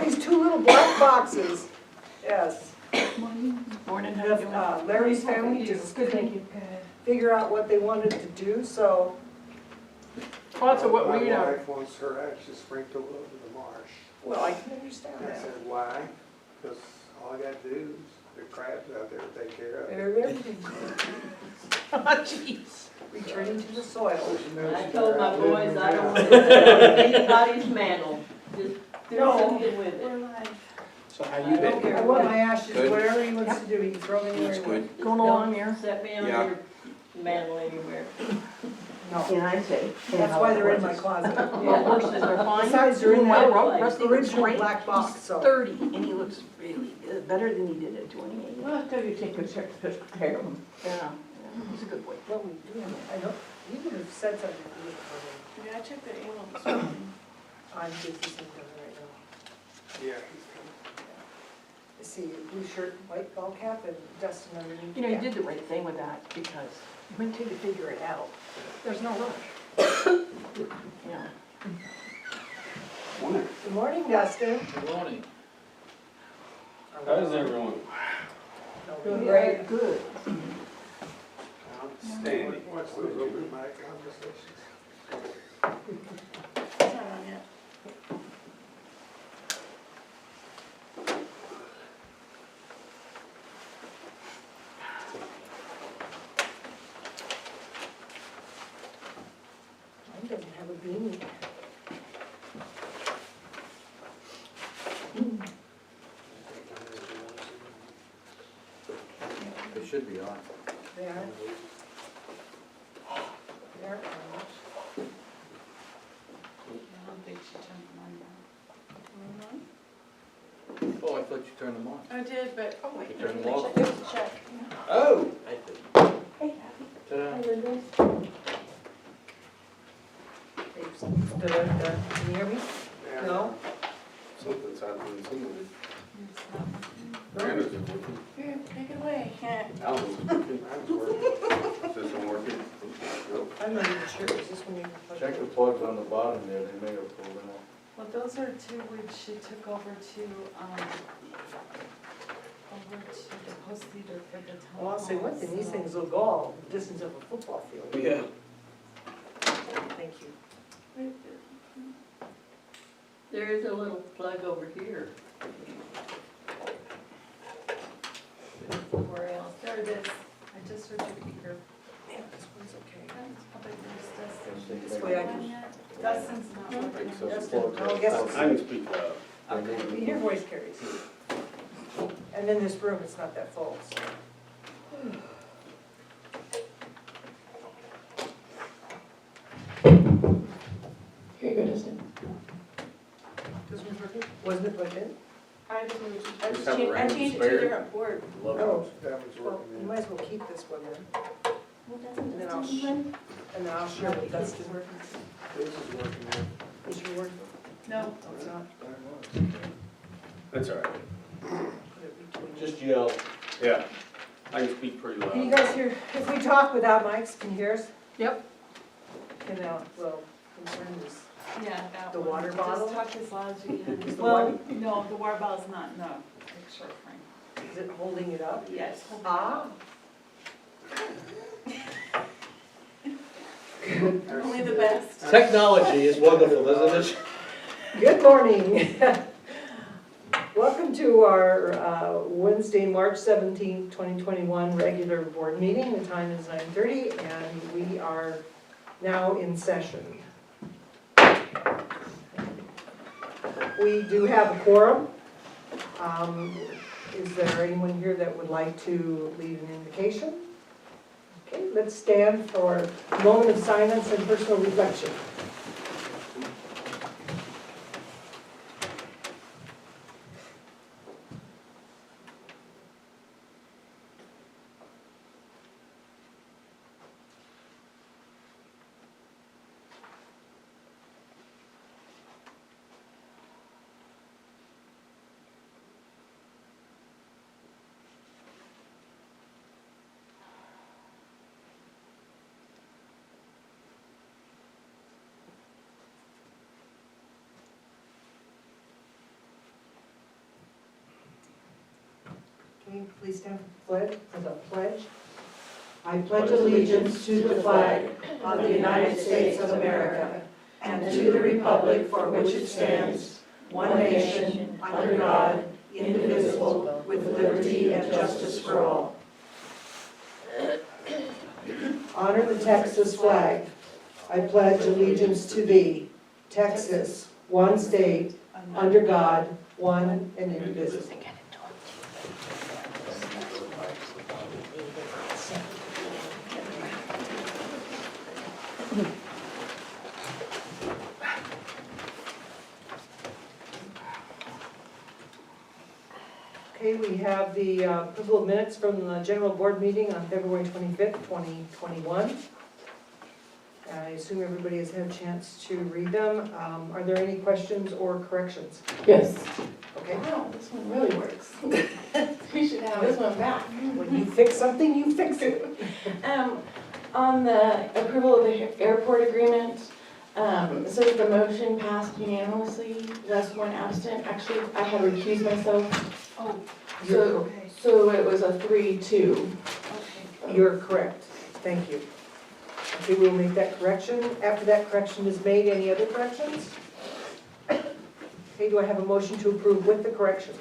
these two little black boxes, yes, Morning, how you have doing? Larry's family just couldn't figure out what they wanted to do, so Lots of what we, My wife wants her ashes sprinkled over the marsh. well, I can understand And I that. said, why? Because all I gotta do is, the crabs out there to take care of it. Everything oh jeez. returning to the soil. She knows I she told my better boys live I in don't the want to do anybody's mantle, just do No. something with it. So how I you don't been? care I want my ashes, Good. whatever he wants to do, he can throw them anywhere That's he wants. good. Going along here. Set me on Yeah. your mantle anywhere. No, Can I say? that's why they're in my closet. Yeah, horses are fine. Besides, they're in Well, that Rusty looks original great. black box, He's so. 30 and he looks really good, better than he did at 28. Well, I tell you, take good care of them. Yeah, he's a good boy. What we do, I know, you would have said something to me for me. Yeah, I checked the email this morning. I'm busy something right now. Yeah. You see, blue shirt, white ball cap, and Dustin underneath. You know, you Yeah. did the right thing with that because when to figure it out, there's no rush. Yeah. Morning. Good morning, Dustin. Good morning. How's everyone? Doing great. Good. Outstanding. Watch those open mic conversations. It's not on yet. Mine doesn't have a beanie. It should be on. They are. They are. I don't think she turned mine on. Oh, I thought you turned them on. I did, but, oh wait. You turned them off? Check. Oh! I did. Hey, Ta-da. Can you hear me? Yeah. No? Something's happening somewhere. Here, take it away. Alan's working. Mine's working. System working. Nope. I'm not even sure, is this one even? plugged Check in? the plugs on the bottom there, they may have pulled it off. Well, those are two which she took over to the post leader for the town. Well, I'll say one thing, these hall, things will go all the distance of a football field. Yeah. Thank you. so- There is a little plug over here. Where else? There it is. I just heard you here. Yeah, this one's okay. That's probably Dustin. This way I can- Dustin's not working. Dustin, I'll guess I can speak loud. Okay, your voice carries. And in this room, it's not that full, so. Here you go, Dustin. This one's working? Wasn't it plugged in? I just moved, Just have a I random changed it spare. to a different board. Oh, That was well, working. you might as well keep this one then, Well, doesn't And then I'll Dustin sh- run? and then I'll share with Dustin. This is working. Is your working? No. No, it's not. That was. That's all right. Put it between. Just yell. Yeah. I can speak pretty Can you loud. guys hear, if we talk without mics, can you hear us? Yep. Can, well, concern is, Yeah, that The one. water bottle? Just talk as loud as you can. Is the Well, no, the water bottle's not, no, picture frame. is it holding it up? Yes. Ah, Only the best. Technology is wonderful, isn't it? good morning. Welcome to our Wednesday, March 17th, 2021 regular board meeting. The time is 9:30 and we are now in session. We do have a quorum. Is there anyone here that would like to leave an invocation? Okay, let's stand for a moment of silence and personal reflection. Okay, please stand for the pledge. I pledge allegiance to the flag of the United States of America and to the republic for which it stands, one nation, under God, indivisible, with liberty and justice for all. Honor the Texas flag. I pledge allegiance to thee, Texas, one state, under God, one and indivisible. Okay, we have the approval of minutes from the general board meeting on February 25th, 2021. I assume everybody has had a chance to read them. Are there any questions or corrections? Yes. Okay. Wow, this one really works. We should have this one back. When you fix something, you fix it. On the approval of the airport agreement, it says the motion passed unanimously, less one absent. Actually, I had recused myself, Oh, You're, okay, so it was a 3-2. okay. you're correct. Thank you. Okay, we'll make that correction. After that correction is made, any other corrections? Okay, do I have a motion to approve with the correction?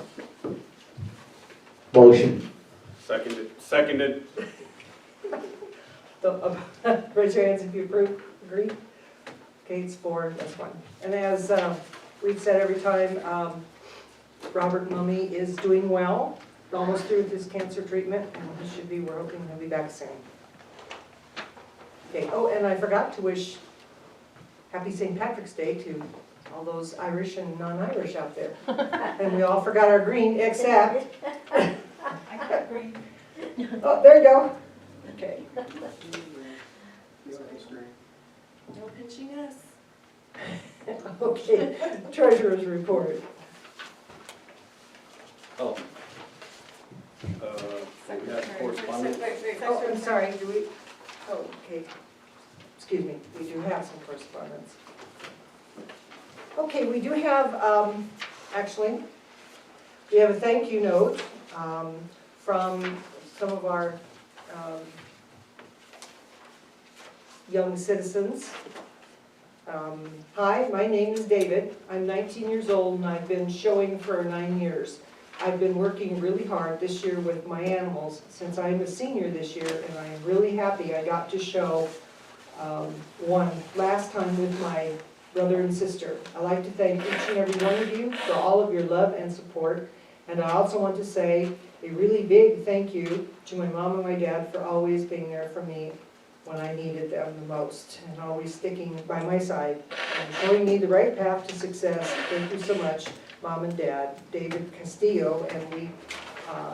Motion. Seconded. Raise your hands if you approve, agree? Okay, it's 4, that's 1. And as we've said every time, Robert Mummy is doing well, almost through with his cancer treatment, and he should be, we're hoping he'll be back soon. Okay, oh, and I forgot to wish Happy St. Patrick's Day to all those Irish and non-Irish out there. And we all forgot our green, except, I got green. oh, there you go. Okay. No pinching us. Okay, treasurer's report. Oh. We have correspondence. Oh, I'm sorry, do we, oh, okay, excuse me, we do have some correspondence. Okay, we do have, actually, we have a thank you note from some of our young citizens. Hi, my name is David. I'm 19 years old and I've been showing for 9 years. I've been working really hard this year with my animals since I'm a senior this year, and I am really happy I got to show one last time with my brother and sister. I'd like to thank each and every one of you for all of your love and support, and I also want to say a really big thank you to my mom and my dad for always being there for me when I needed them the most, and always sticking by my side and showing me the right path to success. Thank you so much, Mom and Dad. David Castillo, and the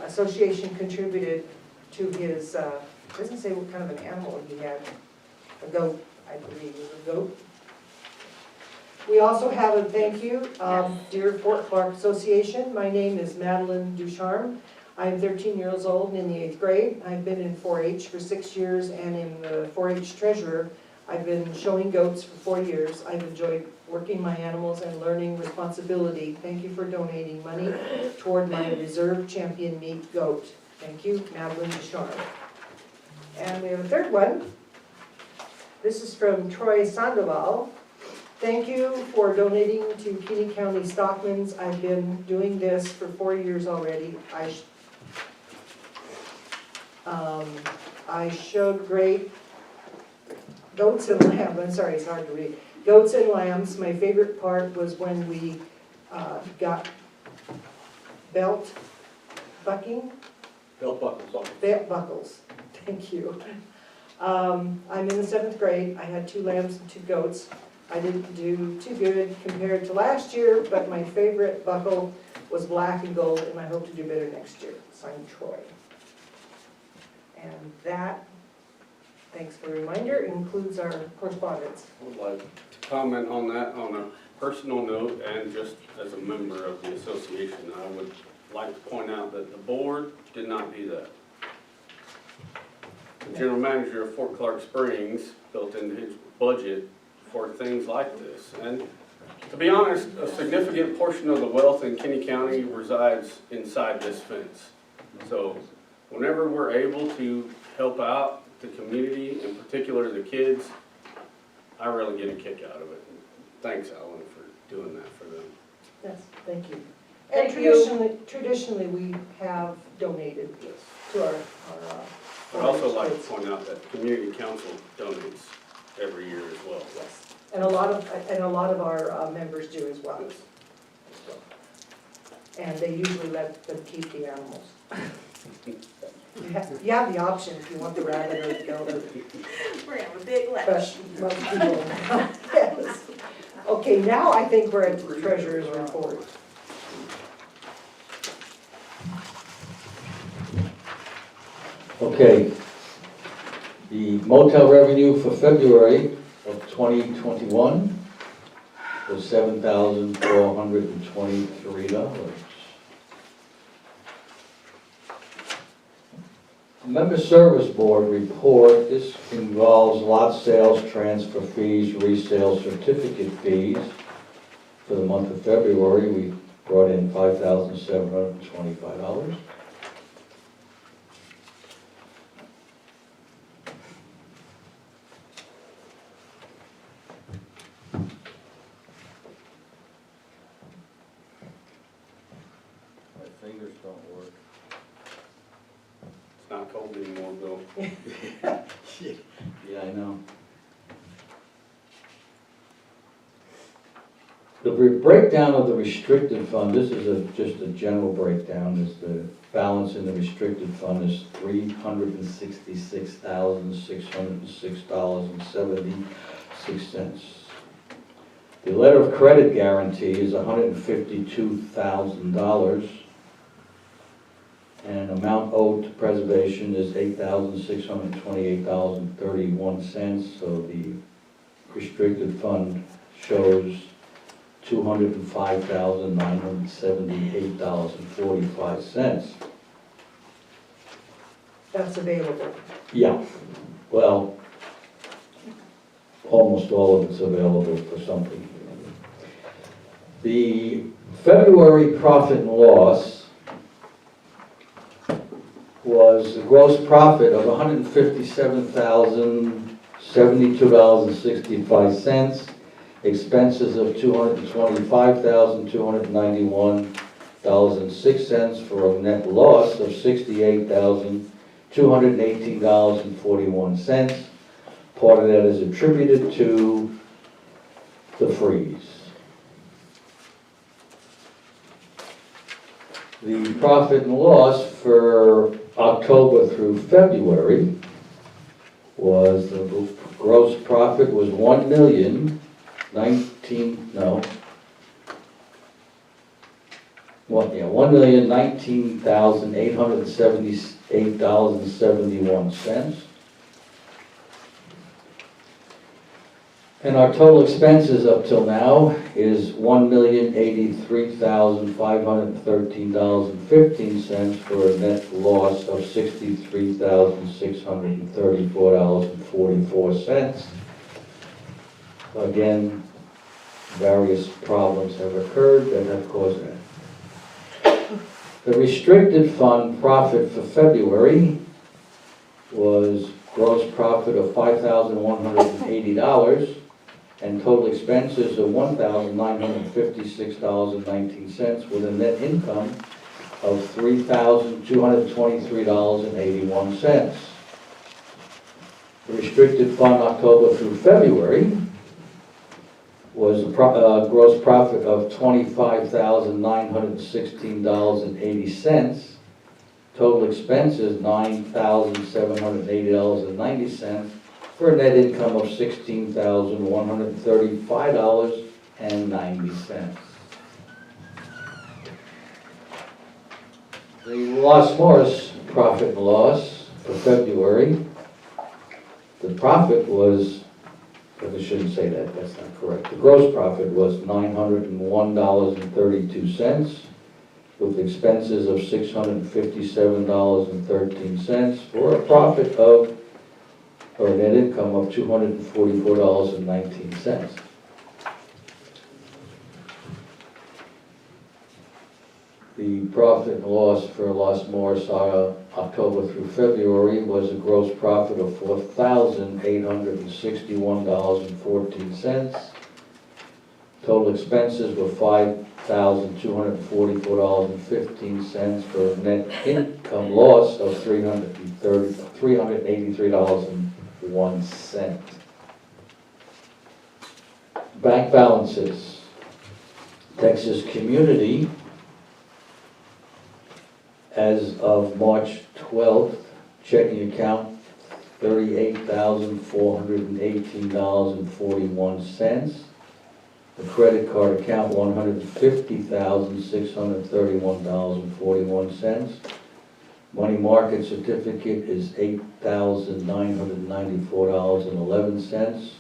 association contributed to his, doesn't say what kind of an animal he had, a goat, I believe it was a goat. We also have a thank you, dear Fort Clark Association. My name is Madeline Ducharme. I'm 13 years old and in the 8th grade. I've been in 4-H for 6 years, and in the 4-H treasurer, I've been showing goats for 4 years. I've enjoyed working my animals and learning responsibility. Thank you for donating money toward my reserve champion meat goat. Thank you, Madeline Ducharme. And we have a third one. This is from Troy Sandoval. Thank you for donating to Kinney County Stockman's. I've been doing this for 4 years already. I showed great goats and lambs. I'm sorry, it's hard to read. Goats and lambs. My favorite part was when we got belt buckles. Thank you. I'm in the 7th grade. I had 2 lambs and 2 goats. I didn't do too good compared to last year, but my favorite buckle was black and gold, and I hope to do better next year. Signed, Troy. And that, thanks for the reminder, includes our correspondence. I would like to comment on that on a personal note, and just as a member of the association, I would like to point out that the board did not do that. The general manager of Fort Clark Springs built into his budget for things like this. And to be honest, a significant portion of the wealth in Kinney County resides inside this fence. So whenever we're able to help out the community, in particular the kids, I really get a kick out of it. Thanks, Alan, for doing that for them. Yes, thank you. And Thank you. traditionally, we have donated to our. I'd also like to point out that the community council donates every year as well. Yes, and a lot of our members do as well. And they usually let them keep the animals. You have the option if you want the rabbit or the goat or. We're gonna have a big lunch. But most people, yes. Okay, now I think we're at the treasurer's report. Okay, the motel revenue for February of 2021 was $7,423. Member Service Board report, this involves lot sales, transfer fees, resale certificate fees. For the month of February, we brought in $5,725. My fingers don't work. It's not cold anymore, Bill. Yeah, I know. The breakdown of the restricted fund, this is just a general breakdown, is the balance in the restricted fund is $366,606.76. The letter of credit guarantee is $152,000. And amount owed to preservation is $8,628.31, so the restricted fund shows $205,978.45. That's available. Yeah, well, almost all of it's available for something. The February profit and loss was a gross profit of $157,072.65, expenses of $225,291.06 for a net loss of $68,218.41. Part of that is attributed to the freeze. The profit and loss for October through February was, the gross profit was $1,019,878.71. And our total expenses up till now is $1,083,513.15 for a net loss of $63,634.44. Again, various problems have occurred that have caused that. The restricted fund profit for February was gross profit of $5,180 and total expenses of $1,956.19 with a net income of $3,223.81. The restricted fund October through February was a gross profit of $25,916.80. Total expenses $9,780.90 for a net income of $16,135.90. The Los Morris profit and loss for February, the profit was, I shouldn't say that, that's not correct. The gross profit was $901.32 with expenses of $657.13 for a profit of, or a net income of $244.19. The profit and loss for Los Morris October through February was a gross profit of $4,861.14. Total expenses were $5,244.15 for a net income loss of $383.01. Bank balances. Texas Community, as of March 12th, checking account $38,418.41. The credit card account $150,631.41. Money market certificate is $8,994.11.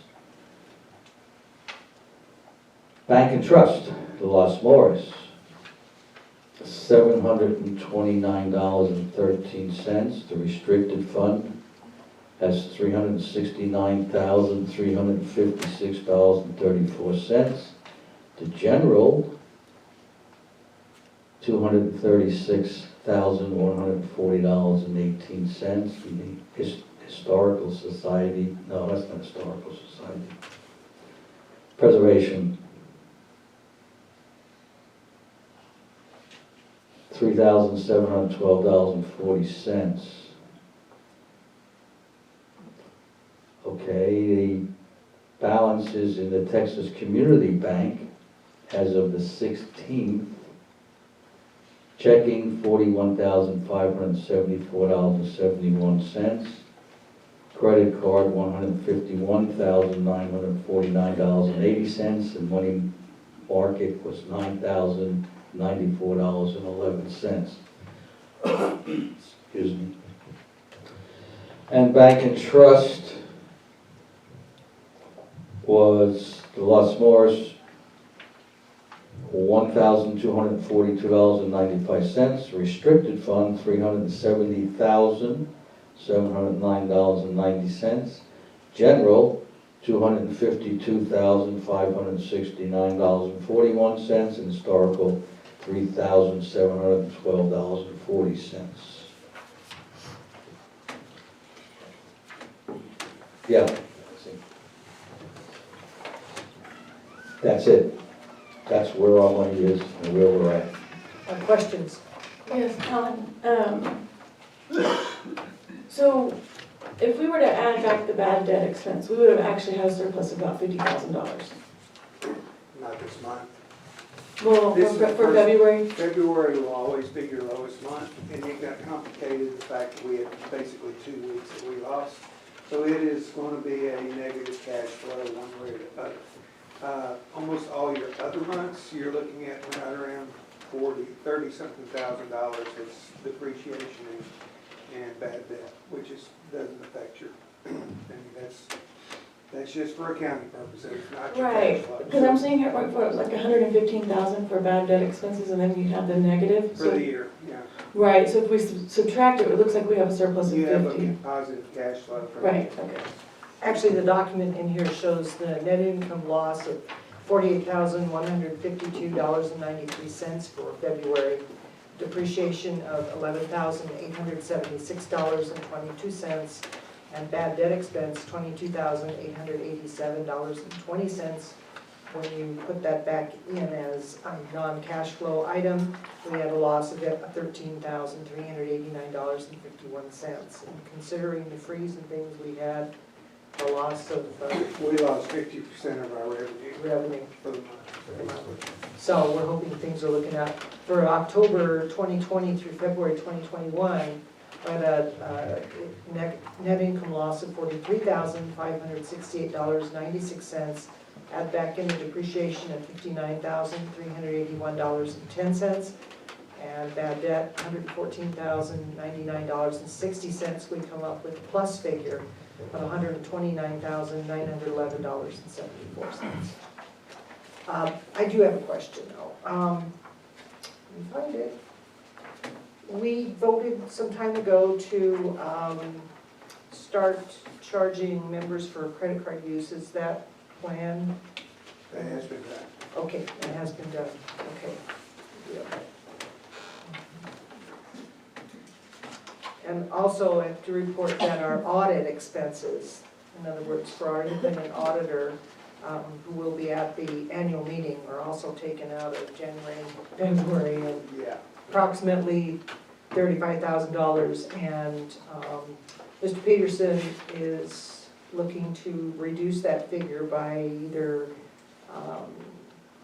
Bank and trust, the Los Morris, $729.13. The restricted fund has $369,356.34. The general, $236,140.18. The historical society, no, that's not historical society. Preservation, $3,712.40. Okay, the balances in the Texas Community Bank as of the 16th, checking $41,574.71, credit card $151,949.80, and money market was $9,094.11. Excuse me. And bank and trust was the Los Morris, $1,242.95. Restricted fund, $370,709.90. General, $252,569.41. And historical, $3,712.40. Yeah. That's it. That's where our money is and where we're at. Questions? Yes, Helen, so if we were to add back the bad debt expense, we would have actually had a surplus of about $50,000. Not this month. Well, This is for the first- February, February will always be your lowest month, and it got complicated, the fact that we had basically 2 weeks that we lost. So it is going to be a negative cash flow one way or the other. Almost all your other months, you're looking at right around $30-something thousand is depreciation and bad debt, which doesn't affect your, I mean, that's just for accounting purposes, it's not your cash right, flow. because I'm seeing here for like $115,000 for bad debt expenses, and then you have the negative. For So the year, yeah. right, so if we subtract it, it looks like we have a surplus of You have a 50. positive cash flow from. Right, okay. Actually, the document in here shows the net income loss of $48,152.93 for February, depreciation of $11,876.22, and bad debt expense $22,887.20. When you put that back in as a non-cash flow item, we had a loss of $13,389.51. And considering the freeze and things we had, a loss of We lost 50% of our revenue. for the month. So we're hoping things are looking up. For October 2020 through February 2021, we had a net income loss of $43,568.96. Add back in the depreciation of $59,381.10. And bad debt, $114,099.60. We come up with a plus figure of $129,911.74. I do have a question though. Let me find it. We voted some time ago to start charging members for credit card use. Is that plan? That has been done. Okay, it has been done. Okay. Yeah. And also I have to report that our audit expenses, in other words, for our independent auditor, who will be at the annual meeting, are also taken out of January and February, and Yeah. approximately $35,000. And Mr. Peterson is looking to reduce that figure by either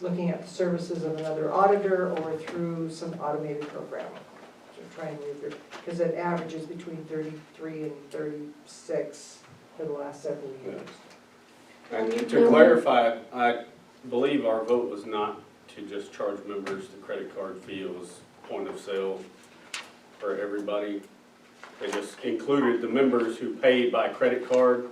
looking at the services of another auditor or through some automated program. So trying to, because it averages between 33 and 36 for the last several years. And to clarify, I believe our vote was not to just charge members the credit card fee. It was point of sale for everybody. They just included the members who paid by credit card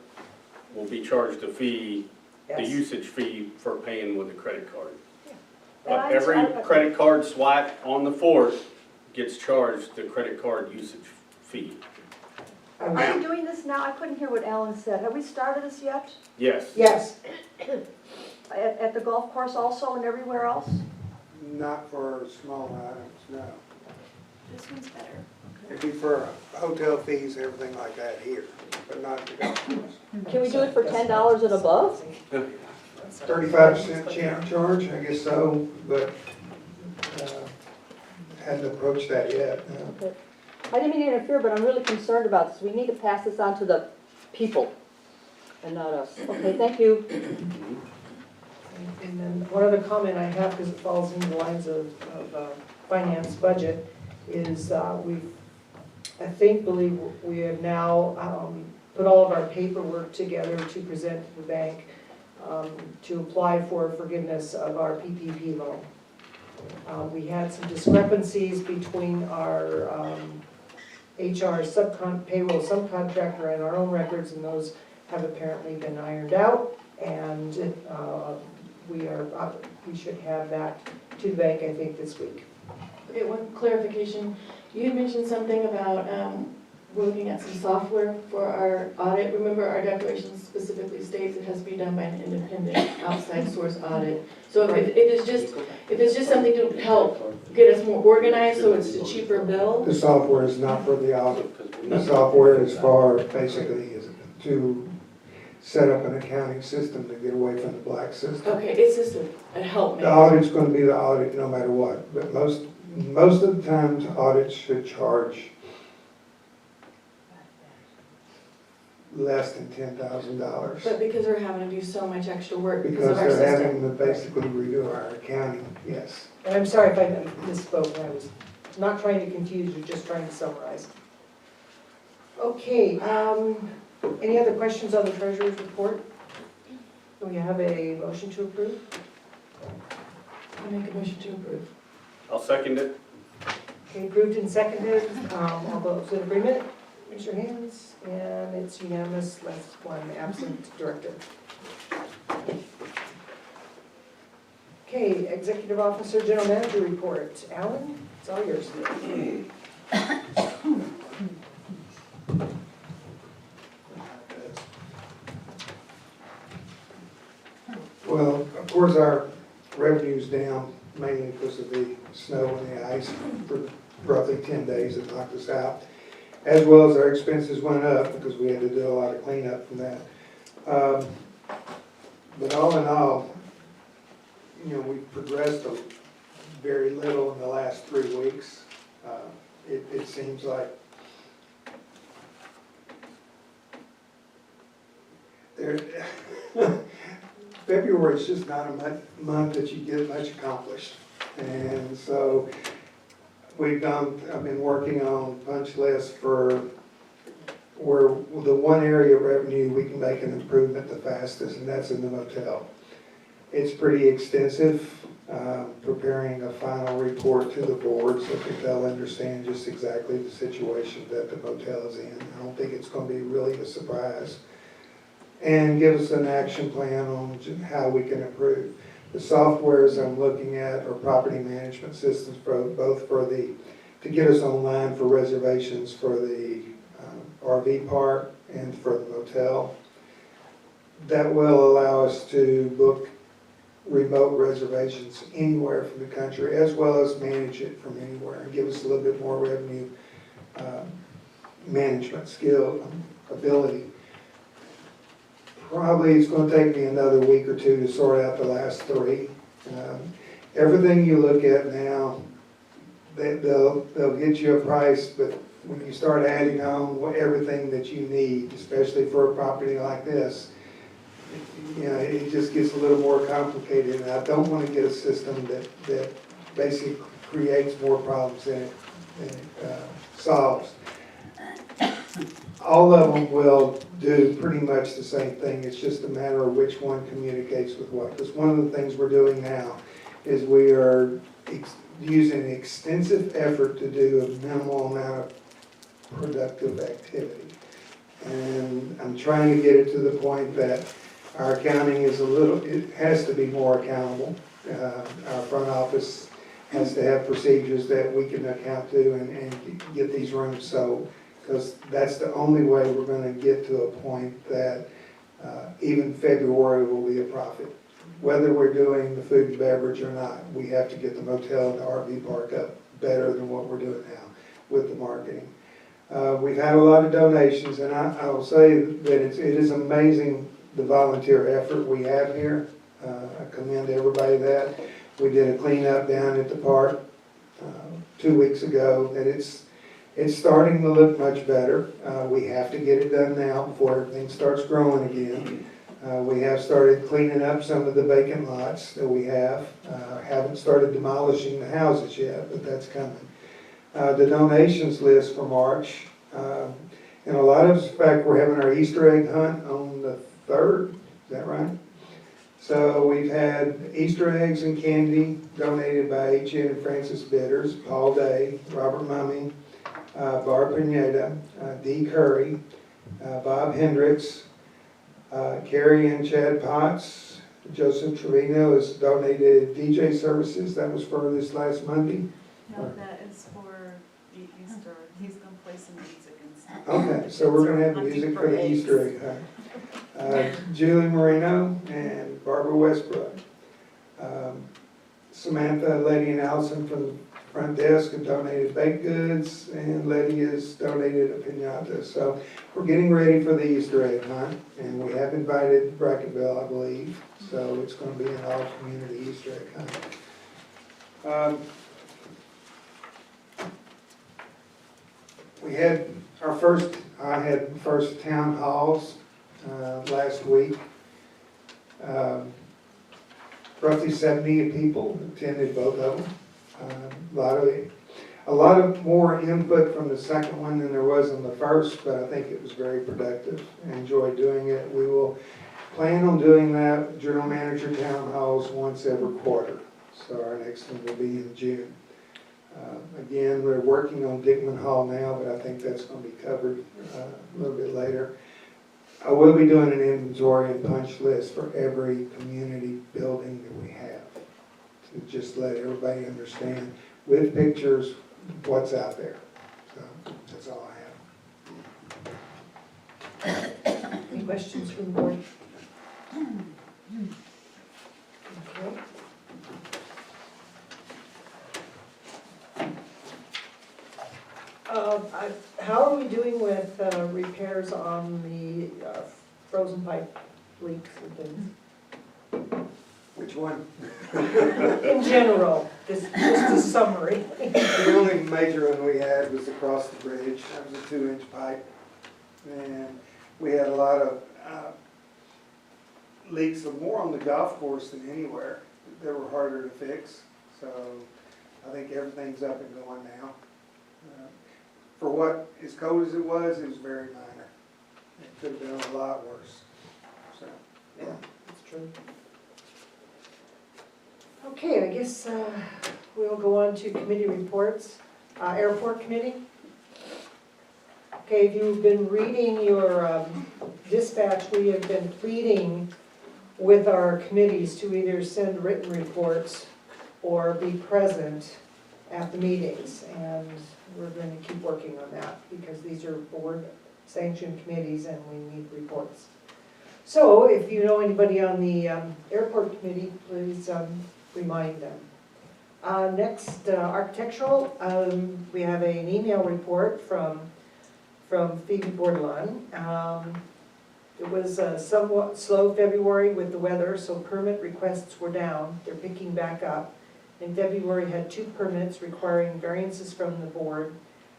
will be charged a fee, the Yes. usage fee for paying with a credit card. And But I- every I- credit card swipe on the fort gets charged the credit card usage fee. I was- Are we doing this now? I couldn't hear what Alan said. Have we started this yet? Yes. Yes, At the golf course also and everywhere else? Not for small items, no. This one's better. It'd be for hotel fees, everything like that here, but not the golf course. Can we do it for $10 and above? 35% charge, I guess so, but hadn't approached that yet, no. Okay. I didn't mean to interfere, but I'm really concerned about this. We need to pass this on to the people and not us. Okay, thank you. and then one other comment I have, because it falls in the lines of finance budget, is believe we have now put all of our paperwork together to present to the bank to apply for forgiveness of our PPP loan. We had some discrepancies between our HR payroll subcontractor and our own records, and those have apparently been ironed out, and we should have that to the bank, I think, this week. Okay, one clarification. You had mentioned something about we're looking at some software for our audit. Remember, our declaration specifically states it has to be done by an independent outside source audit. So if it's just something to help get us more organized, so it's a cheaper bill. The software is not for the audit. The software is for, basically, is to set up an accounting system to get away from the black system. Okay, it's just a help. The audit's gonna be the audit no matter what, but most of the times audits should charge less than $10,000. But because we're having to do so much extra work because Because of our they're system. having to basically redo our accounting, yes. And I'm sorry if I misspoke, I was not trying to confuse you, just trying to summarize. Okay, any other questions on the treasurer's report? Do we have a motion to approve? I make a motion to approve. I'll second it. Okay, approved and seconded, all those in agreement, raise your hands, and it's unanimous, less one absent director. Okay, executive officer, general manager report. Alan, it's all yours. Well, of course, our revenue's down mainly because of the snow and the ice for roughly 10 days that knocked us out, as well as our expenses went up because we had to do a lot of cleanup from that. But all in all, we've progressed very little in the last 3 weeks. It seems like February is just not a month that you get much accomplished. And so I've been working on punch lists for where the one area of revenue we can make an improvement the fastest, and that's in the motel. It's pretty extensive, preparing a final report to the board so that they'll understand just exactly the situation that the motel is in. I don't think it's going to be really a surprise. And give us an action plan on how we can improve. The softwares I'm looking at are property management systems, both to get us online for reservations for the RV park and for the motel. That will allow us to book remote reservations anywhere from the country, as well as manage it from anywhere and give us a little bit more revenue management skill, ability. Probably it's gonna take me another week or two to sort out the last three. Everything you look at now, they'll get you a price, but when you start adding on everything that you need, especially for a property like this, it just gets a little more complicated, and I don't want to get a system that basically creates more problems than it solves. All of them will do pretty much the same thing, it's just a matter of which one communicates with what. Because one of the things we're doing now is we are using extensive effort to do a minimal amount of productive activity. And I'm trying to get it to the point that our accounting is it has to be more accountable. Our front office has to have procedures that we can account to and get these rooms sold. Because that's the only way we're going to get to a point that even February will be a profit. Whether we're doing the food and beverage or not, we have to get the motel and the RV park up better than what we're doing now with the marketing. We've had a lot of donations, and I will say that it is amazing the volunteer effort we have here. I commend everybody that. We did a cleanup down at the park 2 weeks ago, and it's starting to look much better. We have to get it done now before everything starts growing again. We have started cleaning up some of the vacant lots that we have. Haven't started demolishing the houses yet, but that's coming. The donations list for March, and a lot of us, in fact, we're having our Easter egg hunt on the 3rd, is that right? So we've had Easter eggs and candy donated by H.N. and Francis Bidders, Paul Day, Robert Mumming, Barb Pineda, Dee Curry, Bob Hendricks, Carrie and Chad Potts. Joseph Trevino has donated DJ services. That was for this last Monday. No, that is for the Easter, he's gonna play some music and stuff. Okay, so we're gonna have Hunting music for for the eggs. Easter egg hunt. Julie Moreno and Barbara Westbrook. Samantha, Letty, and Allison from the front desk have donated baked goods, and Letty has donated a piñata. So we're getting ready for the Easter egg hunt, and we have invited Bracketville, I believe. So it's going to be an all-community Easter egg hunt. We had I had first town halls last week. Roughly 70 people attended both of them. A lot of more input from the second one than there was in the first, but I think it was very productive. I enjoyed doing it. We will plan on doing that, general manager town halls, once every quarter. So our next one will be in June. Again, we're working on Dickman Hall now, but I think that's going to be covered a little bit later. I will be doing an inventory and punch list for every community building that we have, to just let everybody understand with pictures what's out there. So that's all I have. Any questions from the board? Okay. How are we doing with repairs on the frozen pipe leaks and things? Which one? In general, just a summary. The only major one we had was across the bridge. That was a 2-inch pipe. And we had a lot of leaks, more on the golf course than anywhere. They were harder to fix. So I think everything's up and going now. For what, as cold as it was very minor. It could have been a lot worse. So, Yeah, that's true. Okay, I guess we'll go on to committee reports. Airport committee. Okay, if you've been reading your dispatch, we have been pleading with our committees to either send written reports or be present at the meetings. And we're going to keep working on that because these are board sanctioned committees and we need reports. So if you know anybody on the airport committee, please remind them. Next, architectural, we have an email report from from Phoebe Bordelon. It was a somewhat slow February with the weather, so permit requests were down. They're picking back up. In February, had 2 permits requiring variances from the board.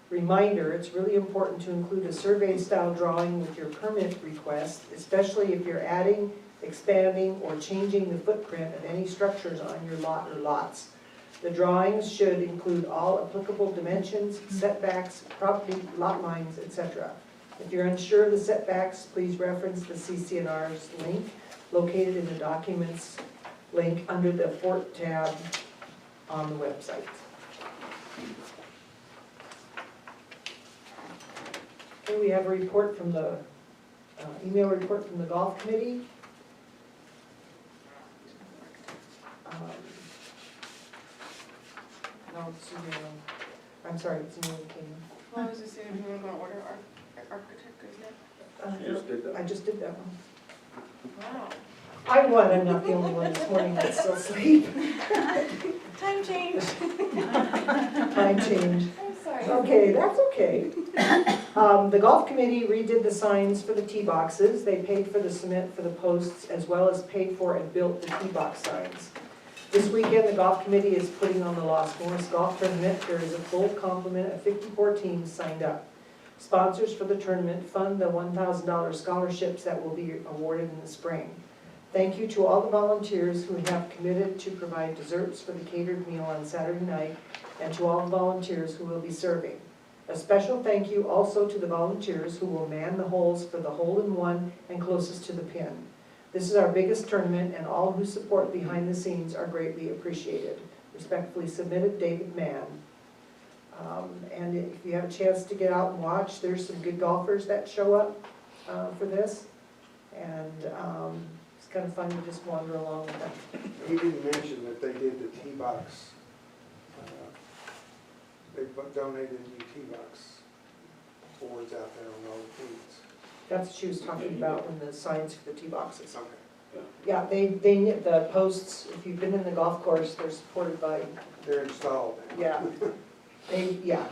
Reminder, it's really important to include a survey-style drawing with your permit request, especially if you're adding, expanding, or changing the footprint of any structures on your lot or lots. The drawings should include all applicable dimensions, setbacks, property, lot lines, etc. If you're unsure of the setbacks, please reference the CC&R's link located in the Documents link under the Fort tab on the website. Okay, we have a report from the, email report from the golf committee. No, it's I'm sorry, it's New King. Well, I was just saying, if you want to order our architect, isn't it? You just did that? I just did that one. Wow. I'm glad I'm not the only one this morning that's still asleep. Time change. Time change. I'm sorry. Okay, that's okay. The golf committee redid the signs for the tee boxes. They paid for the cement for the posts as well as paid for and built the tee box signs. This weekend, the golf committee is putting on the Los Morris Golf Tournament. There is a full complement of 54 teams signed up. Sponsors for the tournament fund the $1,000 scholarships that will be awarded in the spring. Thank you to all the volunteers who have committed to provide desserts for the catered meal on Saturday night, and to all the volunteers who will be serving. A special thank you also to the volunteers who will man the holes for the hole-in-one and closest to the pin. This is our biggest tournament, and all who support behind the scenes are greatly appreciated. Respectfully submitted, David Mann. And if you have a chance to get out and watch, there's some good golfers that show up for this. And it's kind of fun to just wander along with them. He didn't mention that they did the tee box. They donated new tee box boards out there on all the tees. That's what she was talking about when the signs for the tee boxes. Okay. Yeah, they knit the posts, if you've been in the golf course, they're supported by, They're installed now. yeah,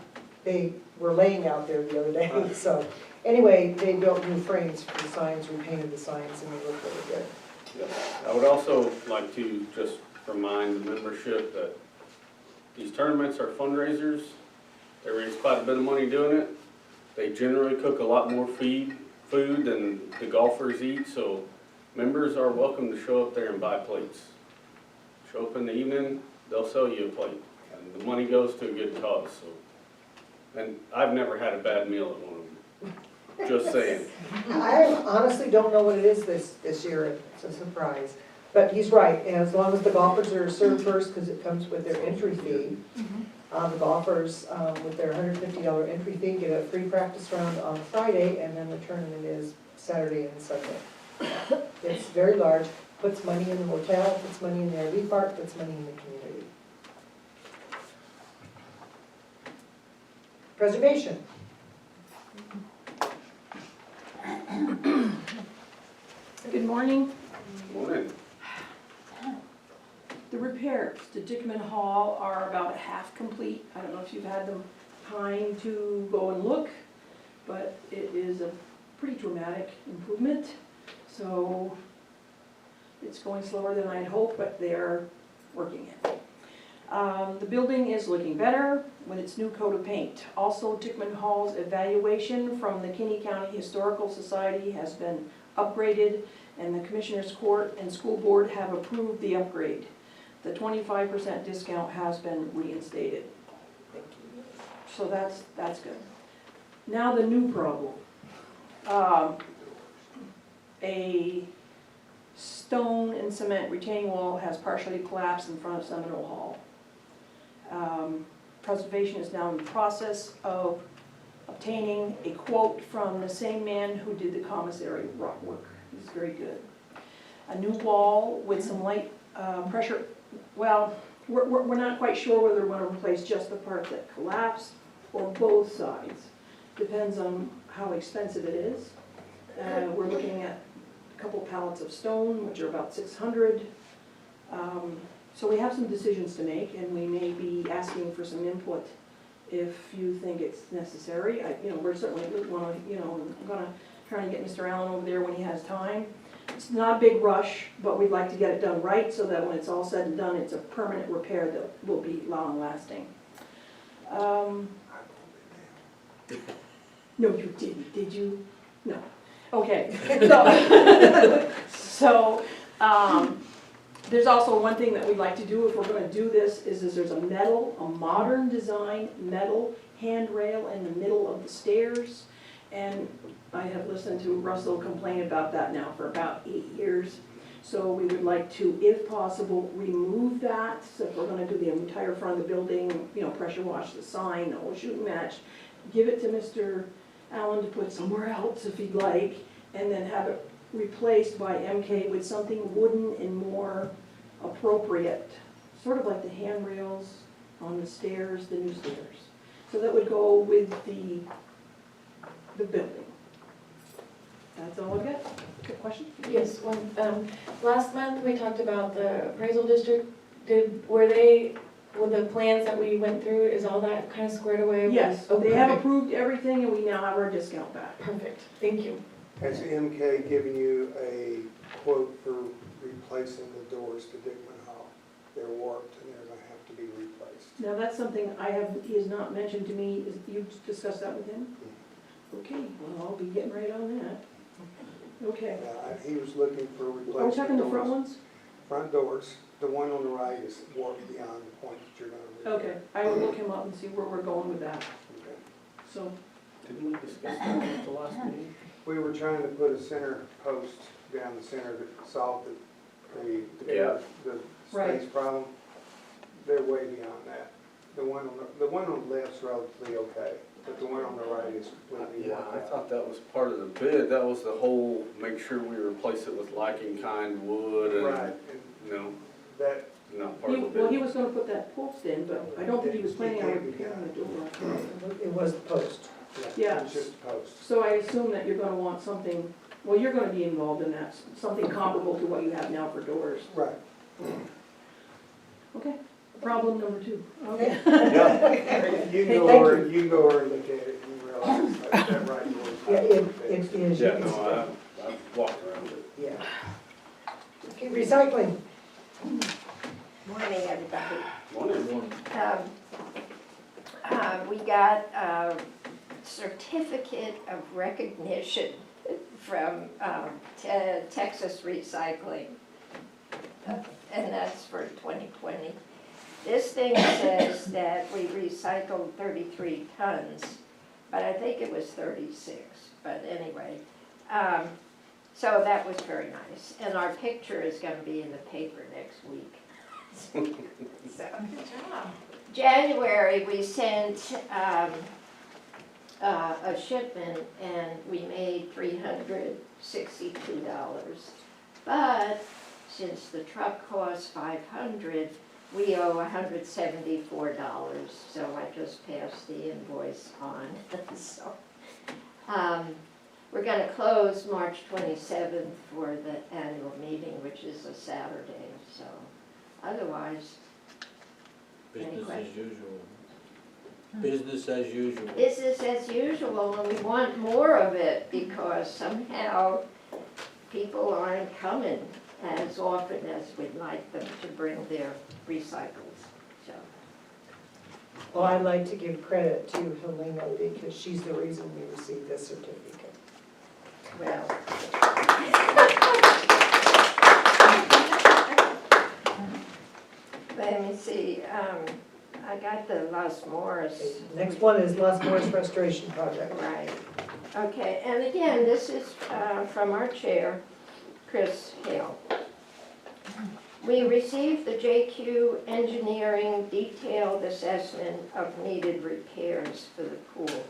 they were laying out there the other day, so. Anyway, they built new frames for the signs, repainted the signs, and they look really good. I would also like to just remind the membership that these tournaments are fundraisers. They raise quite a bit of money doing it. They generally cook a lot more food than the golfers eat, so members are welcome to show up there and buy plates. Show up in the evening, they'll sell you a plate, and the money goes to a good cause. So, and I've never had a bad meal at one of them. Just saying. I honestly don't know what it is this year, it's a surprise. But he's right, and as long as the golfers are served first, because it comes with their entry fee, the golfers with their $150 entry fee get a free practice round on Friday, and then the tournament is Saturday and Sunday. It's very large, puts money in the hotel, puts money in the RV park, puts money in the community. Preservation. Good morning. Morning. The repairs to Dickman Hall are about half complete. I don't know if you've had the time to go and look, but it is a pretty dramatic improvement. So it's going slower than I'd hoped, but they're working it. The building is looking better with its new coat of paint. Also, Dickman Hall's evaluation from the Kinney County Historical Society has been upgraded, and the Commissioners Court and School Board have approved the upgrade. The 25% discount has been reinstated. So that's good. Now the new problem. A stone and cement retaining wall has partially collapsed in front of Seminole Hall. Preservation is now in the process of obtaining a quote from the same man who did the commissary rock work. He's very good. A new wall with some light pressure. Well, we're not quite sure whether we're going to replace just the part that collapsed or both sides. Depends on how expensive it is. We're looking at a couple pallets of stone, which are about 600. So we have some decisions to make, and we may be asking for some input if you think it's necessary. We're certainly wanna, I'm gonna try and get Mr. Allen over there when he has time. It's not a big rush, but we'd like to get it done right so that when it's all said and done, it's a permanent repair that will be long lasting. No, you didn't, did you? No. Okay. So, there's also one thing that we'd like to do if we're gonna do this, is there's a modern design metal handrail in the middle of the stairs. And I have listened to Russell complain about that now for about 8 years. So we would like to, if possible, remove that. So if we're gonna do the entire front of the building, pressure wash the sign, the whole shooting match, give it to Mr. Allen to put somewhere else if he'd like, and then have it replaced by MK with something wooden and more appropriate, sort of like the handrails on the stairs, the new stairs. So that would go with the building. That's all I've got. Good question? Yes, last month we talked about the appraisal district. Were the plans that we went through, is all that kind of squared away? Yes, Oh, they have perfect. approved everything and we now have our discount back. Perfect, thank you. Has MK given you a quote for replacing the doors to Dickman Hall? They're warped and they're gonna have to be replaced. Now, that's something he has not mentioned to me. You discussed that with him? Okay, well, I'll be getting right on that. Okay. He was looking for Are we replacement talking the front doors. ones? Front doors, the one on the right is warped beyond the point that you're gonna repair. Okay, I will look him up and see where we're going with that. Okay. So, Didn't we discuss that at the last meeting? We were trying to put a center post down the center that solved the Right. space problem. They're way beyond that. The one on the left's relatively okay, but the one on the right is completely Yeah, warped I out. thought that was part of the bid, that was the whole, make sure we replace it with liking kind wood Right, and, and no, that, not part of the bid. well, he was gonna put that post in, but I don't think he was planning on repairing the door. It was the post. Yeah. it's just a post. So I assume that you're gonna want something, well, you're gonna be involved in that, something comparable to what you have now for doors. Right. Okay, problem number 2. Okay. You can go Thank over, you can go over and look at it and realize that right door is Yeah, not it is. Yeah, no, I've walked around it. Yeah. Okay, recycling. Morning, everybody. Morning. We got a certificate of recognition from Texas Recycling, and that's for 2020. This thing says that we recycled 33 tons, but I think it was 36, but anyway. So that was very nice, and our picture is gonna be in the paper next week. So, January, we sent a shipment and we made $362. But since the truck cost $500, we owe $174. So I just passed the invoice on. So we're going to close March 27th for the annual meeting, which is a Saturday. So otherwise, Business as usual. Business as usual. business as usual, and we want more of it because somehow people aren't coming as often as we'd like them to bring their recycles, so. Well, I'd like to give credit to Helena because she's the reason we received this certificate. Well, let me see, I got the Los Morris. Next one is Les Moore's Restoration Project. Right, okay, and again, this is from our chair, Chris Hale. We received the JQ Engineering detailed assessment of needed repairs for the pool.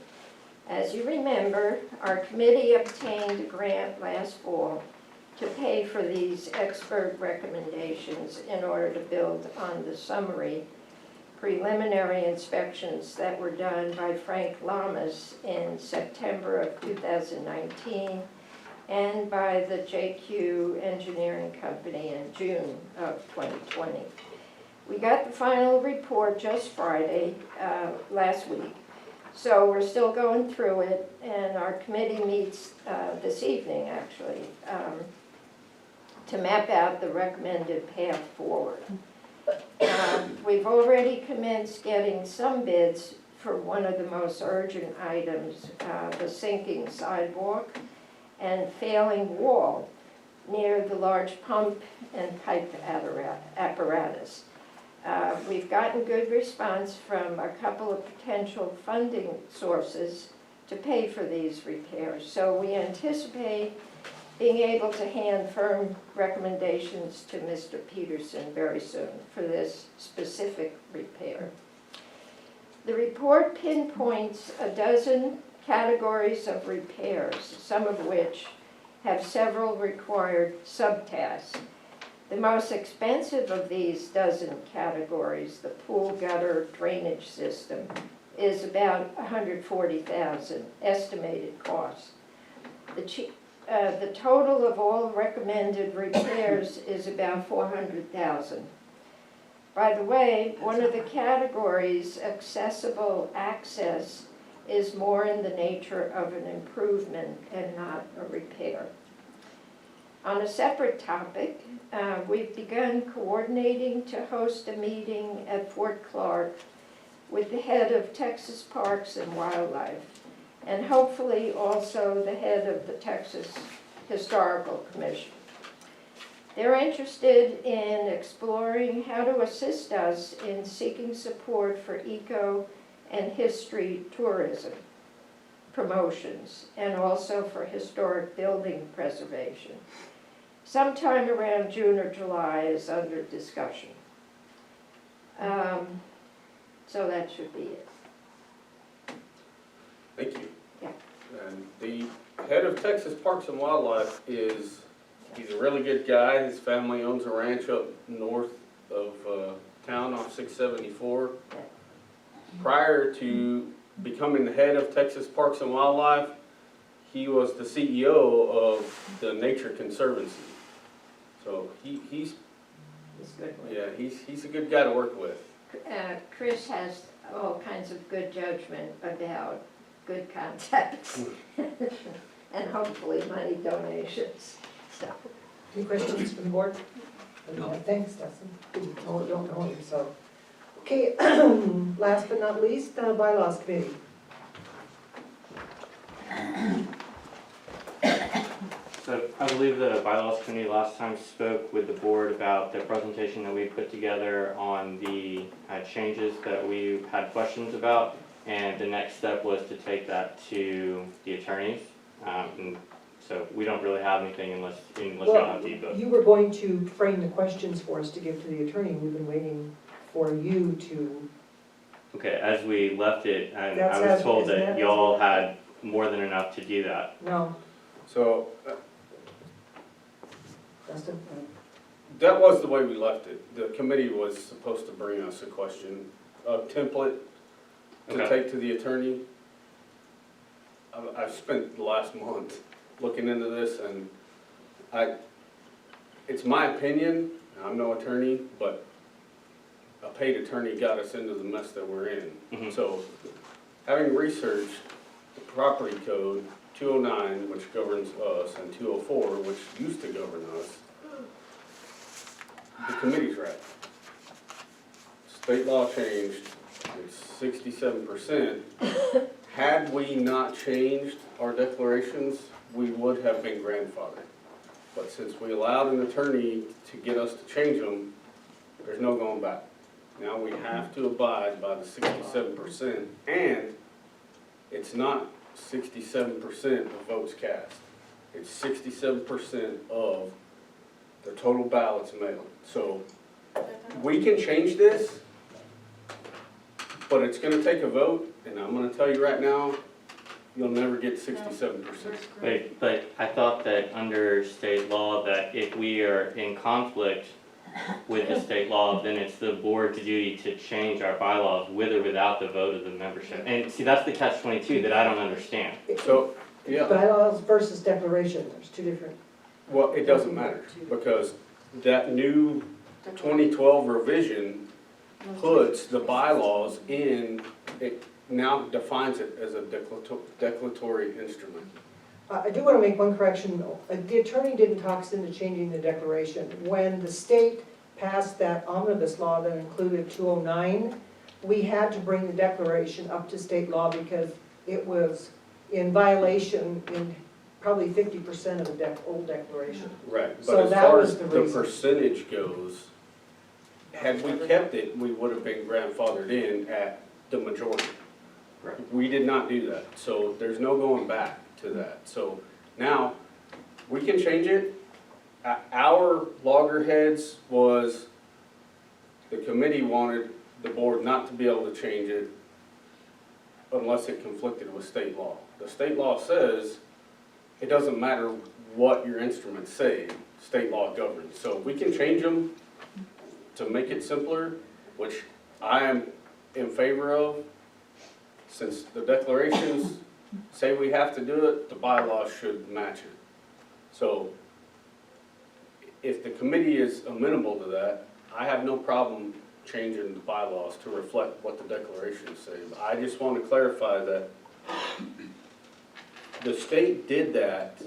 As you remember, our committee obtained a grant last fall to pay for these expert recommendations in order to build on the summary preliminary inspections that were done by Frank Lamas in September of 2019 and by the JQ Engineering Company in June of 2020. We got the final report just Friday, last week. So we're still going through it, and our committee meets this evening, actually, to map out the recommended path forward. We've already commenced getting some bids for one of the most urgent items, the sinking sidewalk and failing wall near the large pump and pipe apparatus. We've gotten good response from a couple of potential funding sources to pay for these repairs. So we anticipate being able to hand firm recommendations to Mr. Peterson very soon for this specific repair. The report pinpoints a dozen categories of repairs, some of which have several required subtasks. The most expensive of these dozen categories, the pool gutter drainage system, is about $140,000 estimated cost. The total of all recommended repairs is about $400,000. By the way, one of the categories, accessible access, is more in the nature of an improvement and not a repair. On a separate topic, we've begun coordinating to host a meeting at Fort Clark with the head of Texas Parks and Wildlife, and hopefully also the head of the Texas Historical Commission. They're interested in exploring how to assist us in seeking support for eco and history tourism promotions, and also for historic building preservation. Sometime around June or July is under discussion. So that should be it. Thank you. Yeah. And the head of Texas Parks and Wildlife he's a really good guy. His family owns a ranch up north of town off 674. Prior to becoming the head of Texas Parks and Wildlife, he was the CEO of the Nature Conservancy. So he's good. yeah, he's a good guy to work with. Chris has all kinds of good judgment about good contacts and hopefully money donations. So. Any questions from the board? No. Thanks, Dustin. Don't know him, so. Okay, last but not least, bylaws committee. So I believe the bylaws committee last time spoke with the board about the presentation that we put together on the changes that we had questions about, and the next step was to take that to the attorneys. And so we don't really have anything unless you have the vote. You were going to frame the questions for us to give to the attorney. We've been waiting for you to. Okay, as we left it, and That's I was told isn't that that y'all as had more than enough to do that. No, So Dustin? that was the way we left it. The committee was supposed to bring us a template to Okay. take to the attorney. I've spent the last month looking into this, and it's my opinion, and I'm no attorney, but a paid attorney got us into the mess that we're in. Mhm. So, having researched the property code 209, which governs us, and 204, which used to govern us, the committee's right. State law changed, it's 67%. Had we not changed our declarations, we would have been grandfathered. But since we allowed an attorney to get us to change them, there's no going back. Now we have to abide by the 67%, and it's not 67% of votes cast. It's 67% of the total ballots mailed. So we can change this, but it's gonna take a vote, and I'm gonna tell you right now, you'll never get 67%. But I thought that under state law, that if we are in conflict with the state law, then it's the board's duty to change our bylaws with or without the vote of the membership. And see, that's the catch-22 that I don't understand. So, yeah, Bylaws versus declaration, there's two different. well, it doesn't matter, because that new 2012 revision puts the bylaws in, it now defines it as a declaratory instrument. I do want to make one correction. The attorney didn't talk us into changing the declaration. When the state passed that omnibus law that included 209, we had to bring the declaration up to state law because it was in violation in probably 50% of the old declaration. Right, So but as that far was as the the reason. percentage goes, had we kept it, we would have been grandfathered in at the majority. Right. We did not do that, so there's no going back to that. So now, we can change it. Our loggerheads was, the committee wanted the board not to be able to change it unless it conflicted with state law. The state law says it doesn't matter what your instruments say, state law governs. So we can change them to make it simpler, which I am in favor of. Since the declarations say we have to do it, the bylaws should match it. So if the committee is amenable to that, I have no problem changing the bylaws to reflect what the declarations say. But I just want to clarify that the state did that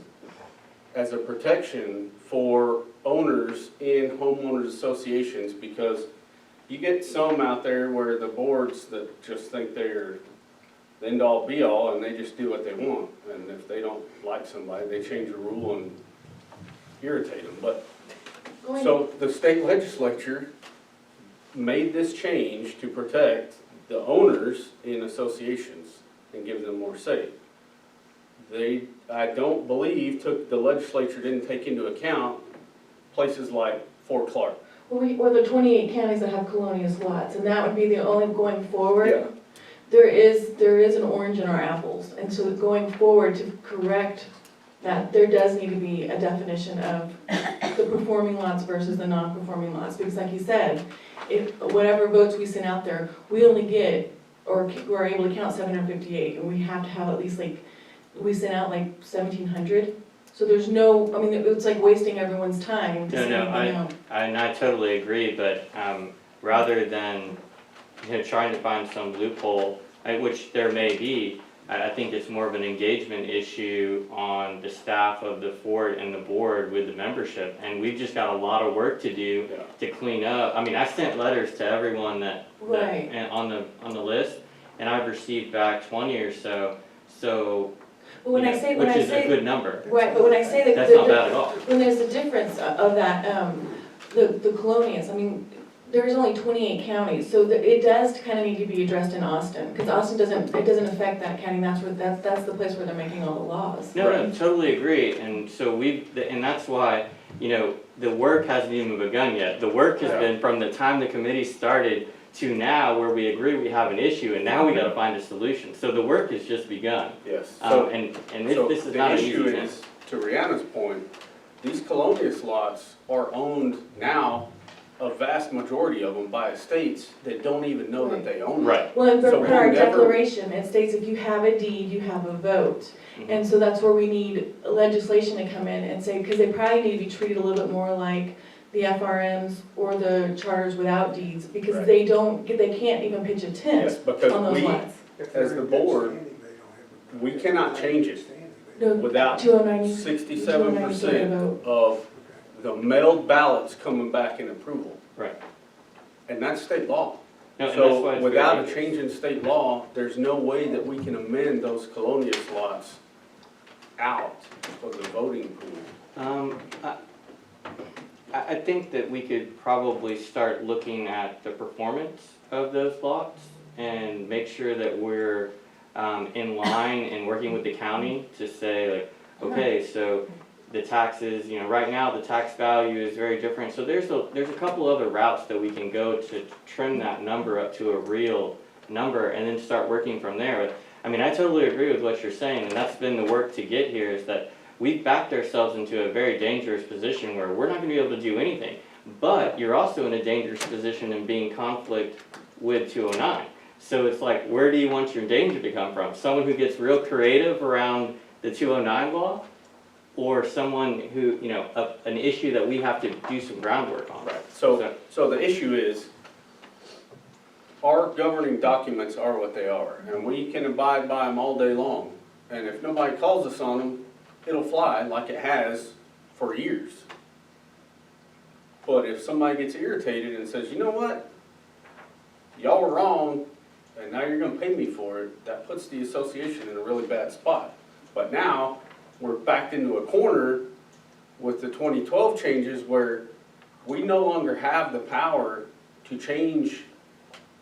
as a protection for owners in homeowners associations, because you get some out there where the boards that just think they're the end all be all and they just do what they want. And if they don't like somebody, they change a rule and irritate them. But so the state legislature made this change to protect the owners in associations and give them more say. They, I don't believe, the legislature didn't take into account places like Fort Clark. Or the 28 counties that have colonial lots, and that would be the only going forward. Yeah. There is an orange in our apples, and so going forward to correct that, there does need to be a definition of the performing lots versus the non-performing lots, because like you said, if whatever votes we send out there, we only get, or we're able to count 758, and we have to have at least like, we sent out like 1,700. So there's no, I mean, it's like wasting everyone's time to send anything out. And I totally agree, but rather than trying to find some loophole, which there may be, I think it's more of an engagement issue on the staff of the Fort and the board with the membership, and we've just got a lot of work to do to clean up. I mean, I sent letters to everyone and on the list, and I've received back 20 or so. So, But when I say, which is a good number. Right, but when I say that. That's not bad at all. When there's a difference of that, the colonials, I mean, there's only 28 counties, so it does kind of need to be addressed in Austin, because Austin it doesn't affect that county, that's the place where they're making all the laws. No, totally agree, and so and that's why, the work hasn't even begun yet. The work has been from the time the committee started to now, where we agree we have an issue, and now we gotta find a solution. So the work has just begun. Yes. This is not an easy thing. The issue is, to Rihanna's point, these colonial lots are owned now, a vast majority of them, by estates that don't even know that they own them. Right. Well, and So for our we never- declaration, it states if you have a deed, you have a vote. And so that's where we need legislation to come in and say, because they probably need to be treated a little bit more like the FRMs or the charters without deeds, because Right. they can't even pitch a Yes, tent because on those lots. as the board, we cannot change it No, without 209 67% vote. of the mailed ballots coming back in approval. Right. And that's state law. No, and that's why So it's without a very change in state law, there's no way that we can amend those colonial lots out of the voting pool. I think that we could probably start looking at the performance of those lots and make sure that we're in line and working with the county to say like, okay, so the taxes, right now the tax value is very different. So there's a couple other routes that we can go to trim that number up to a real number and then start working from there. But, I mean, I totally agree with what you're saying, and that's been the work to get here, is that we've backed ourselves into a very dangerous position where we're not gonna be able to do anything. But you're also in a dangerous position in being conflict with 209. So it's like, where do you want your danger to come from? Someone who gets real creative around the 209 law? Or someone who, an issue that we have to do some groundwork on? Right. So the issue is, our governing documents are what they are, and we can abide by them all day long. And if nobody calls us on them, it'll fly like it has for years. But if somebody gets irritated and says, you know what, y'all were wrong, and now you're gonna pay me for it, that puts the association in a really bad spot. But now, we're backed into a corner with the 2012 changes where we no longer have the power to change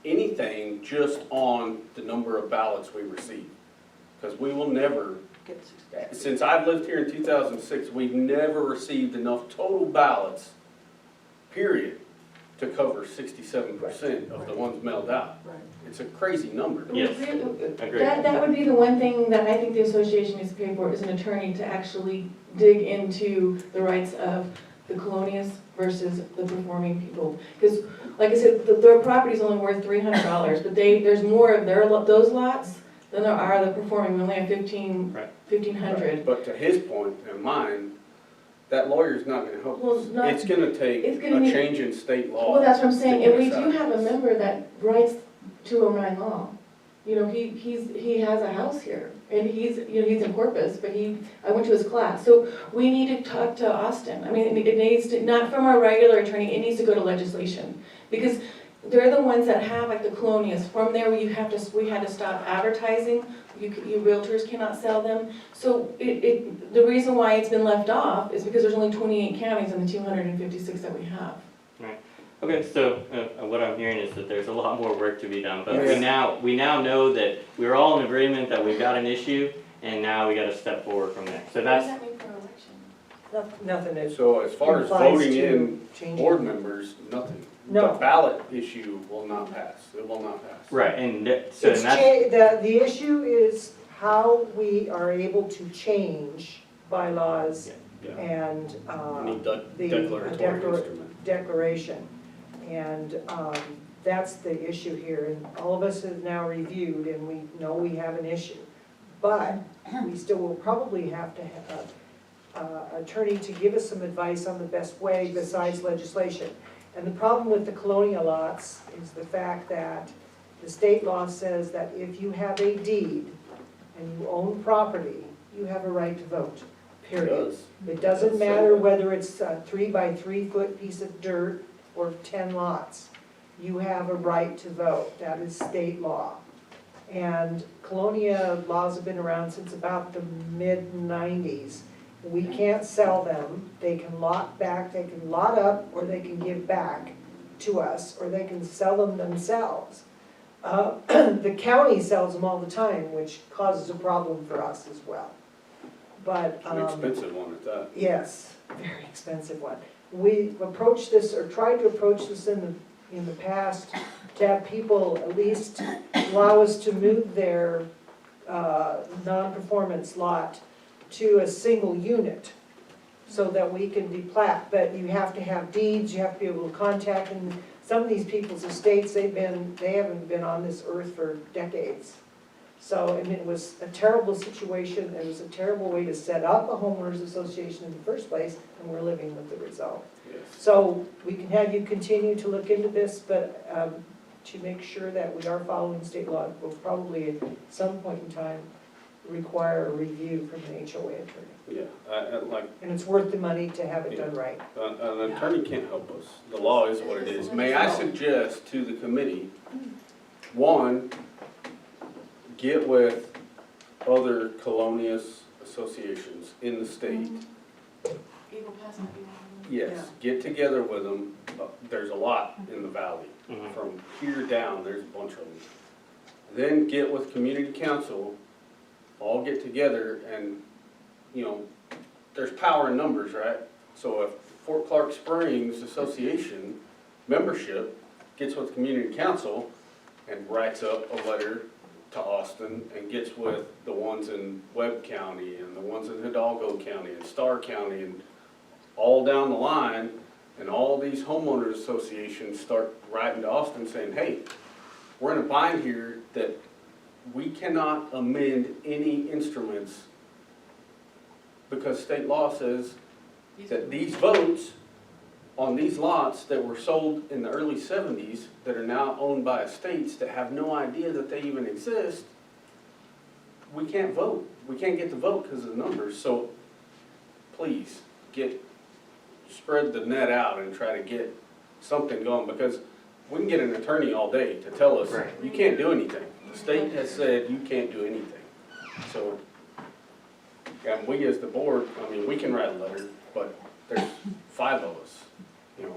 anything just on the number of ballots we receive. Because we will never, since I've lived here in 2006, we've never received enough total ballots, period, to cover 67% of the ones mailed out. Right. It's a crazy number. Yes, That, agreed. that would be the one thing that I think the association needs to pay for, is an attorney to actually dig into the rights of the colonias versus the performing people. Because, like I said, their property's only worth $300, but there's more of those lots than there are the performing. We only have 1,500. But to his point and mine, that lawyer's not gonna help Well, us. not- It's gonna take it's a gonna need- change in state law. Well, that's what I'm saying, to and we get us do out. have a member that writes 209 law. You know, he has a house here, and he's in Corpus, but I went to his class. So we need to talk to Austin. I mean, it needs to, not from our regular attorney, it needs to go to legislation. Because they're the ones that have, like, the colonias. From there, we had to stop advertising. You realtors cannot sell them. So the reason why it's been left off is because there's only 28 counties in the 256 that we have. Okay, so what I'm hearing is that there's a lot more work to be done, but Yes. we now know that we're all in agreement that we've got an issue, and now we gotta step forward from there. So What does that's, that mean for election? Nothing is. So as far as implies voting to in changing. board members, nothing. No. The ballot issue will not pass. It will not pass. right, and so It's that's, the issue is how we are able to change bylaws Yeah. and, We need the declaratory instrument. declaration. And, that's the issue here, and all of us have now reviewed, and we know we have an issue. But we still will probably have to have an attorney to give us some advice on the best way besides legislation. And the problem with the colonial lots is the fact that the state law says that if you have a deed and you own property, you have a right to vote, period. does. It doesn't Does say matter that. whether it's a 3 by 3 foot piece of dirt or 10 lots. You have a right to vote. That is state law. And colonia laws have been around since about the mid-90s. We can't sell them. They can lot back, they can lot up, or they can give back to us, or they can sell them themselves. The county sells them all the time, which causes a problem for us as well. But, An expensive one at that. yes, very expensive one. We approached this, or tried to approach this in the past, to have people at least allow us to move their non-performance lot to a single unit, so that we can deplat, but you have to have deeds, you have to be able to contact, and some of these people's estates, they haven't been on this earth for decades. So, and it was a terrible situation, it was a terrible way to set up a homeowners association in the first place, and we're living with the result. Yes. So, we can have you continue to look into this, but to make sure that we are following state law, we'll probably at some point in time require a review from the HOA attorney. Yeah, And it's worth the money to have it done right. an attorney can't help us. The law is what it is. May I suggest to the committee, one, get with other colonias associations in the state. Eagle Pass might be one of them. Yes, get together with them. There's a lot in the valley. Mhm. From here down, there's a bunch of them. Then get with community council, all get together and, there's power in numbers, right? So if Fort Clark Springs Association membership gets with community council and writes up a letter to Austin and gets with the ones in Webb County and the ones in Hidalgo County and Starr County and all down the line, and all these homeowners associations start writing to Austin saying, hey, we're in a bind here that we cannot amend any instruments because state law says that these votes on these lots that were sold in the early 70s that are now owned by estates that have no idea that they even exist, we can't vote. We can't get the vote because of the numbers. So please spread the net out and try to get something going, because we can get an attorney all day to tell us you can't do anything. The state has said you can't do anything. So, and we as the board, I mean, we can write a letter, but there's 5 of us, you know.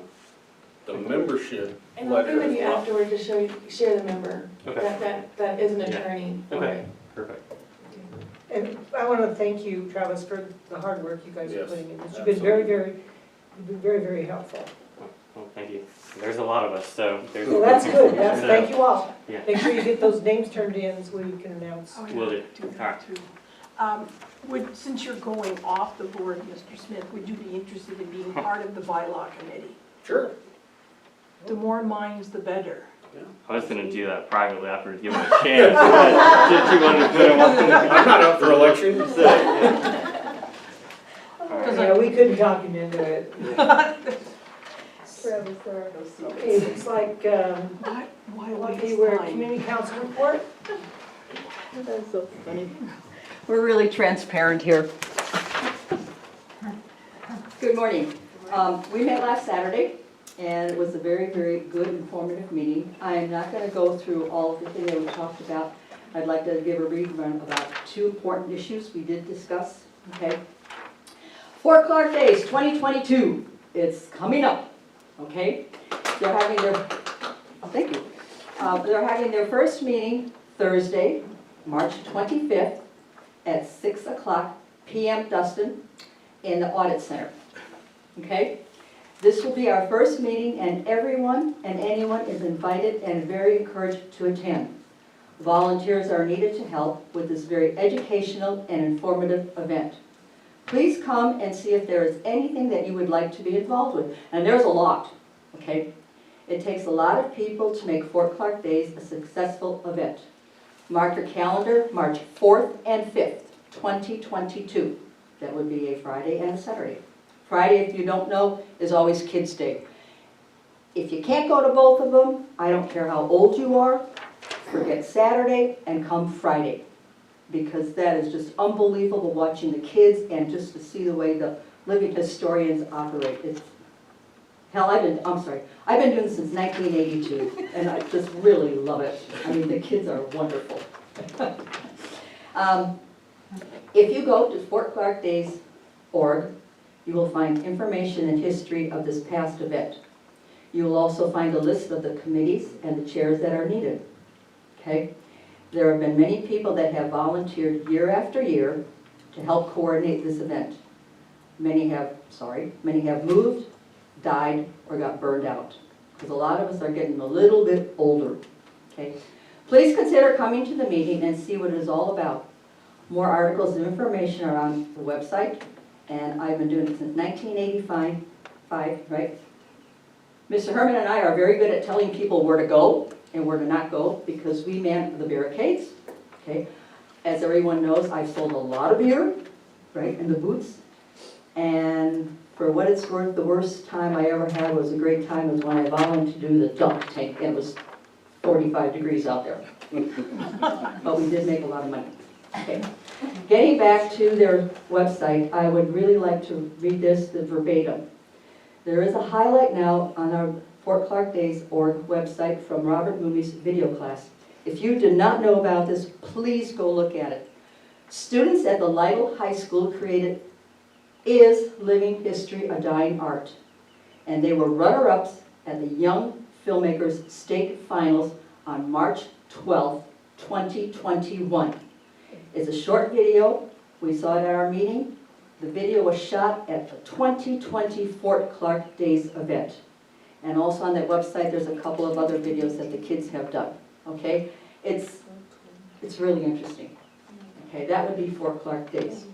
The membership And I'll be letter with as you well. afterward to share the member, Okay. that is an Yeah. attorney. Okay, perfect. And I want to thank you, Travis, for the hard work you guys are Yes, putting in this. absolutely. You've been very, very helpful. Well, thank you. There's a lot of us, so there's. So that's good, So, thank you all. Yeah. Make sure you get those names turned in so we can announce. Oh, yeah, Will do. that too. Since you're going off the board, Mr. Smith, would you be interested in being part of the bylaw committee? Sure. The more minds, the better. I was gonna do that privately after giving a chance, but since you wanted to put him on. I'm not up for election. So, yeah. Yeah, we couldn't talk him into it. Travis, Okay, looks like, Why lucky waste we're time? community council report. That's so funny. We're really transparent here. Good morning. We met last Saturday, and it was a very, very good, informative meeting. I am not going to go through all of the things that we talked about. I'd like to give a rerun about 2 important issues we did discuss, okay? Fort Clark Days 2022, it's coming up, okay? They're having their, thank you. They're having their first meeting Thursday, March 25th at 6:00 p.m. Dustin in the Audit Center, okay? This will be our first meeting, and everyone and anyone is invited and very encouraged to attend. Volunteers are needed to help with this very educational and informative event. Please come and see if there is anything that you would like to be involved with. And there's a lot, okay? It takes a lot of people to make Fort Clark Days a successful event. Mark your calendar, March 4th and 5th, 2022. That would be a Friday and a Saturday. Friday, if you don't know, is always Kids' Day. If you can't go to both of them, I don't care how old you are, forget Saturday and come Friday. Because that is just unbelievable watching the kids and just to see the way the living historians operate. It's, hell, I've been doing this since 1982, and I just really love it. I mean, the kids are wonderful. If you go to fortclarkdays.org, you will find information and history of this past event. You will also find a list of the committees and the chairs that are needed, okay? There have been many people that have volunteered year after year to help coordinate this event. Many have moved, died, or got burned out. Because a lot of us are getting a little bit older, okay? Please consider coming to the meeting and see what it is all about. More articles and information are on the website, and I've been doing it since 1985, right? Mr. Herman and I are very good at telling people where to go and where to not go, because we man the barricades, okay? As everyone knows, I've sold a lot of beer, right, in the booths. And for what it's worth, the worst time I ever had was a great time was when I volunteered to do the dunk tank. It was 45 degrees out there. But we did make a lot of money. Okay. Getting back to their website, I would really like to read this the verbatim. There is a highlight now on our FortClarkDays.org website from Robert Mooney's video class. If you did not know about this, please go look at it. Students at the Lytle High School created Is Living History a Dying Art? And they were runner-ups at the Young Filmmakers State Finals on March 12, 2021. It's a short video. We saw it at our meeting. The video was shot at the 2020 Fort Clark Days event. And also on that website, there's a couple of other videos that the kids have done. Okay? It's really interesting. Okay, that would be Fort Clark Days.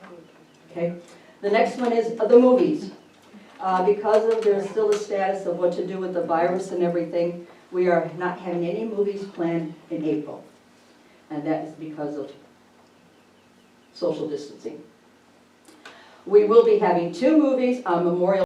Okay? The next one is the movies. Because of there's still a status of what to do with the virus and everything, we are not having any movies planned in April. And that is because of social distancing. We will be having 2 movies on Memorial